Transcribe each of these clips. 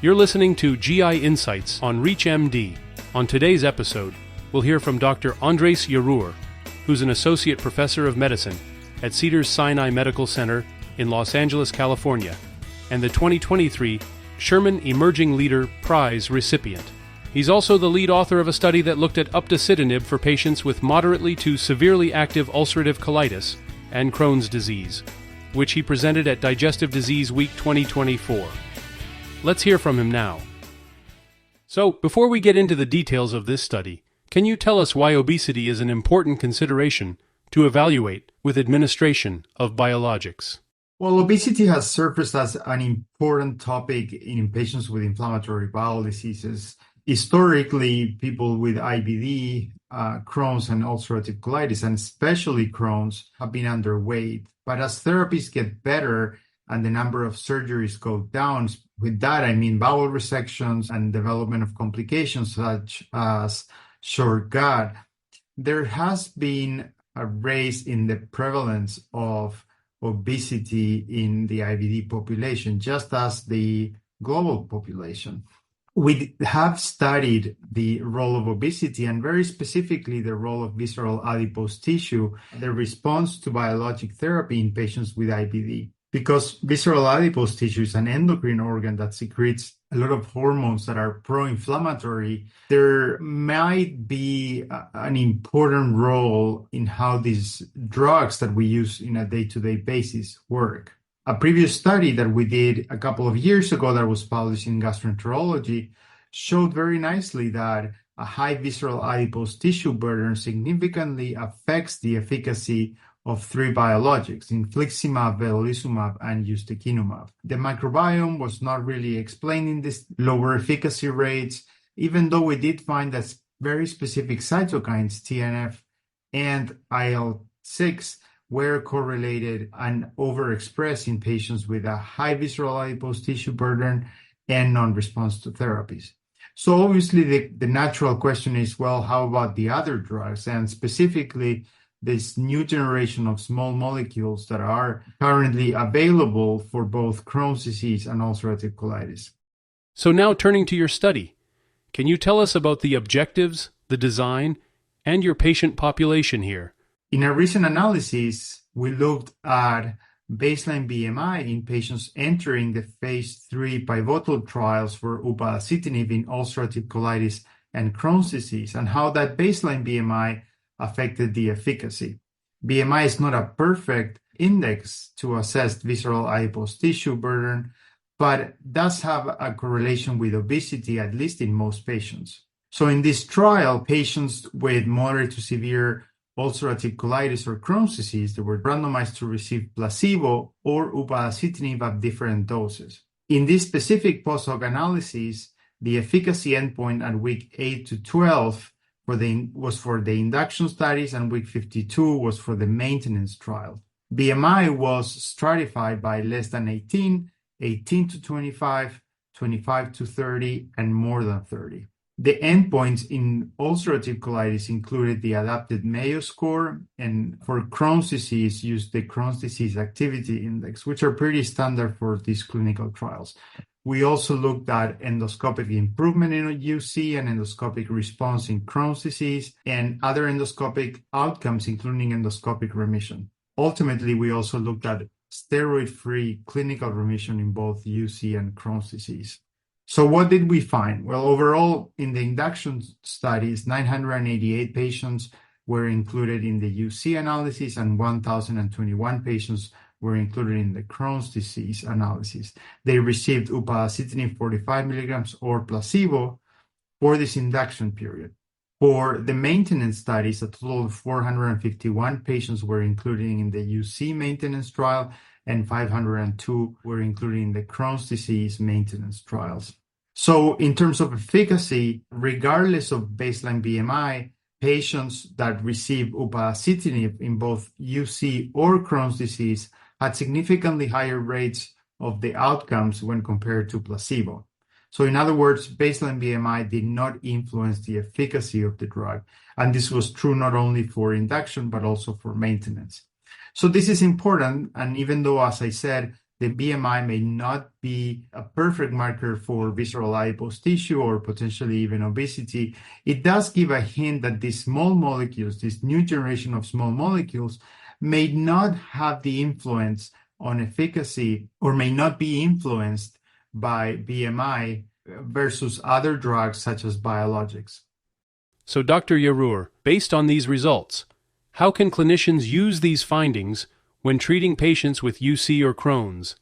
You're listening to GI Insights on ReachMD. On today's episode, we'll hear from Dr. Andres Yarur, who's an associate professor of medicine at Cedars Sinai Medical Center in Los Angeles, California, and the 2023 Sherman Emerging Leader Prize recipient. He's also the lead author of a study that looked at Upadacitinib for patients with moderately to severely active ulcerative colitis and Crohn's disease, which he presented at Digestive Disease Week 2024. Let's hear from him now. So, before we get into the details of this study, can you tell us why obesity is an important consideration to evaluate with administration of biologics? Well, obesity has surfaced as an important topic in patients with inflammatory bowel diseases. Historically, people with IBD, Crohn's and ulcerative colitis, and especially Crohn's, have been underweight. But as therapies get better and the number of surgeries go down, with that I mean bowel resections and development of complications such as short gut, there has been a raise in the prevalence of obesity in the IBD population, just as the global population. We have studied the role of obesity and very specifically the role of visceral adipose tissue, the response to biologic therapy in patients with IBD. Because visceral adipose tissue is an endocrine organ that secretes a lot of hormones that are pro-inflammatory, there might be an important role in how these drugs that we use in a day-to-day basis work. A previous study that we did a couple of years ago that was published in Gastroenterology showed very nicely that a high visceral adipose tissue burden significantly affects the efficacy of three biologics, infliximab, vedolizumab, and ustekinumab. The microbiome was not really explaining these lower efficacy rates, even though we did find that very specific cytokines, TNF and IL-6, were correlated and overexpressed in patients with a high visceral adipose tissue burden and non-response to therapies. So obviously the natural question is, well, how about the other drugs? And specifically, this new generation of small molecules that are currently available for both Crohn's disease and ulcerative colitis. So now turning to your study, can you tell us about the objectives, the design, and your patient population here? In a recent analysis, we looked at baseline BMI in patients entering the phase 3 pivotal trials for Upadacitinib in ulcerative colitis and Crohn's disease, and how that baseline BMI affected the efficacy. BMI is not a perfect index to assess visceral adipose tissue burden, but does have a correlation with obesity, at least in most patients. So in this trial, patients with moderate to severe ulcerative colitis or Crohn's disease, they were randomized to receive placebo or Upadacitinib at different doses. In this specific post-hoc analysis, the efficacy endpoint at week 8 to 12 was for the induction studies, and week 52 was for the maintenance trial. BMI was stratified by less than 18, 18 to 25, 25 to 30, and more than 30. The endpoints in ulcerative colitis included the adapted Mayo score, and for Crohn's disease, used the Crohn's Disease Activity Index, which are pretty standard for these clinical trials. We also looked at endoscopic improvement in UC and endoscopic response in Crohn's disease and other endoscopic outcomes, including endoscopic remission. Ultimately, we also looked at steroid-free clinical remission in both UC and Crohn's disease. So what did we find? Well, overall, in the induction studies, 988 patients were included in the UC analysis and 1,021 patients were included in the Crohn's disease analysis. They received Upadacitinib 45 milligrams or placebo for this induction period. For the maintenance studies, a total of 451 patients were included in the UC maintenance trial and 502 were included in the Crohn's disease maintenance trials. So in terms of efficacy, regardless of baseline BMI, patients that receive Upadacitinib in both UC or Crohn's disease had significantly higher rates of the outcomes when compared to placebo. So in other words, baseline BMI did not influence the efficacy of the drug. And this was true not only for induction, but also for maintenance. So this is important. And even though, as I said, The BMI may not be a perfect marker for visceral adipose tissue or potentially even obesity. It does give a hint that these small molecules, this new generation of small molecules, may not have the influence on efficacy or may not be influenced by BMI versus other drugs such as biologics. So, Dr. Yarur, based on these results, how can clinicians use these findings when treating patients with UC or Crohn's?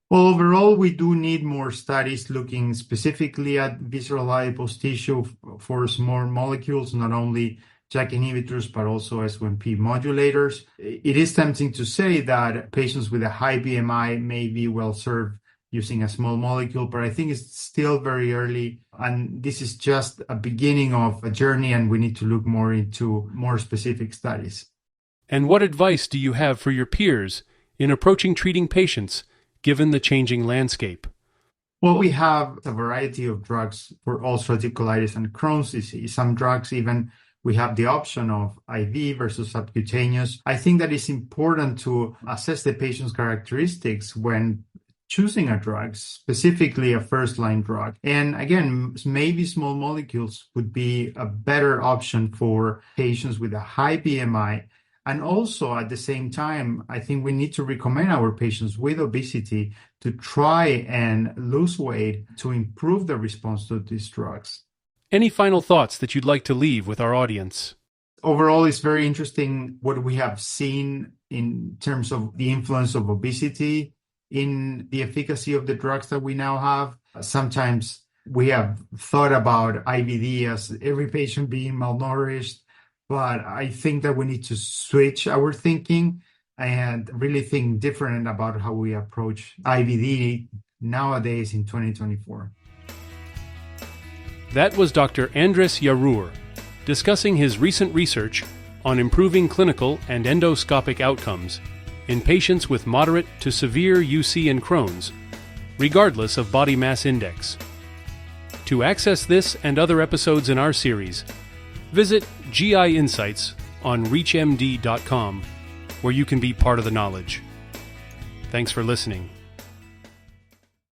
Well, overall, we do need more studies looking specifically at visceral adipose tissue for small molecules, not only JAK inhibitors, but also S1P modulators. It is tempting to say that patients with a high BMI may be well served using a small molecule, but I think it's still very early, and this is just a beginning of a journey, and we need to look more into more specific studies. And what advice do you have for your peers in approaching treating patients, given the changing landscape? Well, we have a variety of drugs for ulcerative colitis and Crohn's disease. Some drugs even we have the option of IV versus subcutaneous. I think that it's important to assess the patient's characteristics when choosing a drug, specifically a first-line drug. And again, maybe small molecules would be a better option for patients with a high BMI. And also, at the same time, I think we need to recommend our patients with obesity to try and lose weight to improve the response to these drugs. Any final thoughts that you'd like to leave with our audience? Overall, it's very interesting what we have seen in terms of the influence of obesity in the efficacy of the drugs that we now have. Sometimes we have thought about IBD as every patient being malnourished, but I think that we need to switch our thinking and really think different about how we approach IBD nowadays in 2024. That was Dr. Andres Yarur discussing his recent research on improving clinical and endoscopic outcomes in patients with moderate to severe UC and Crohn's, regardless of body mass index. To access this and other episodes in our series, visit GI Insights on reachmd.com, where you can be part of the knowledge. Thanks for listening.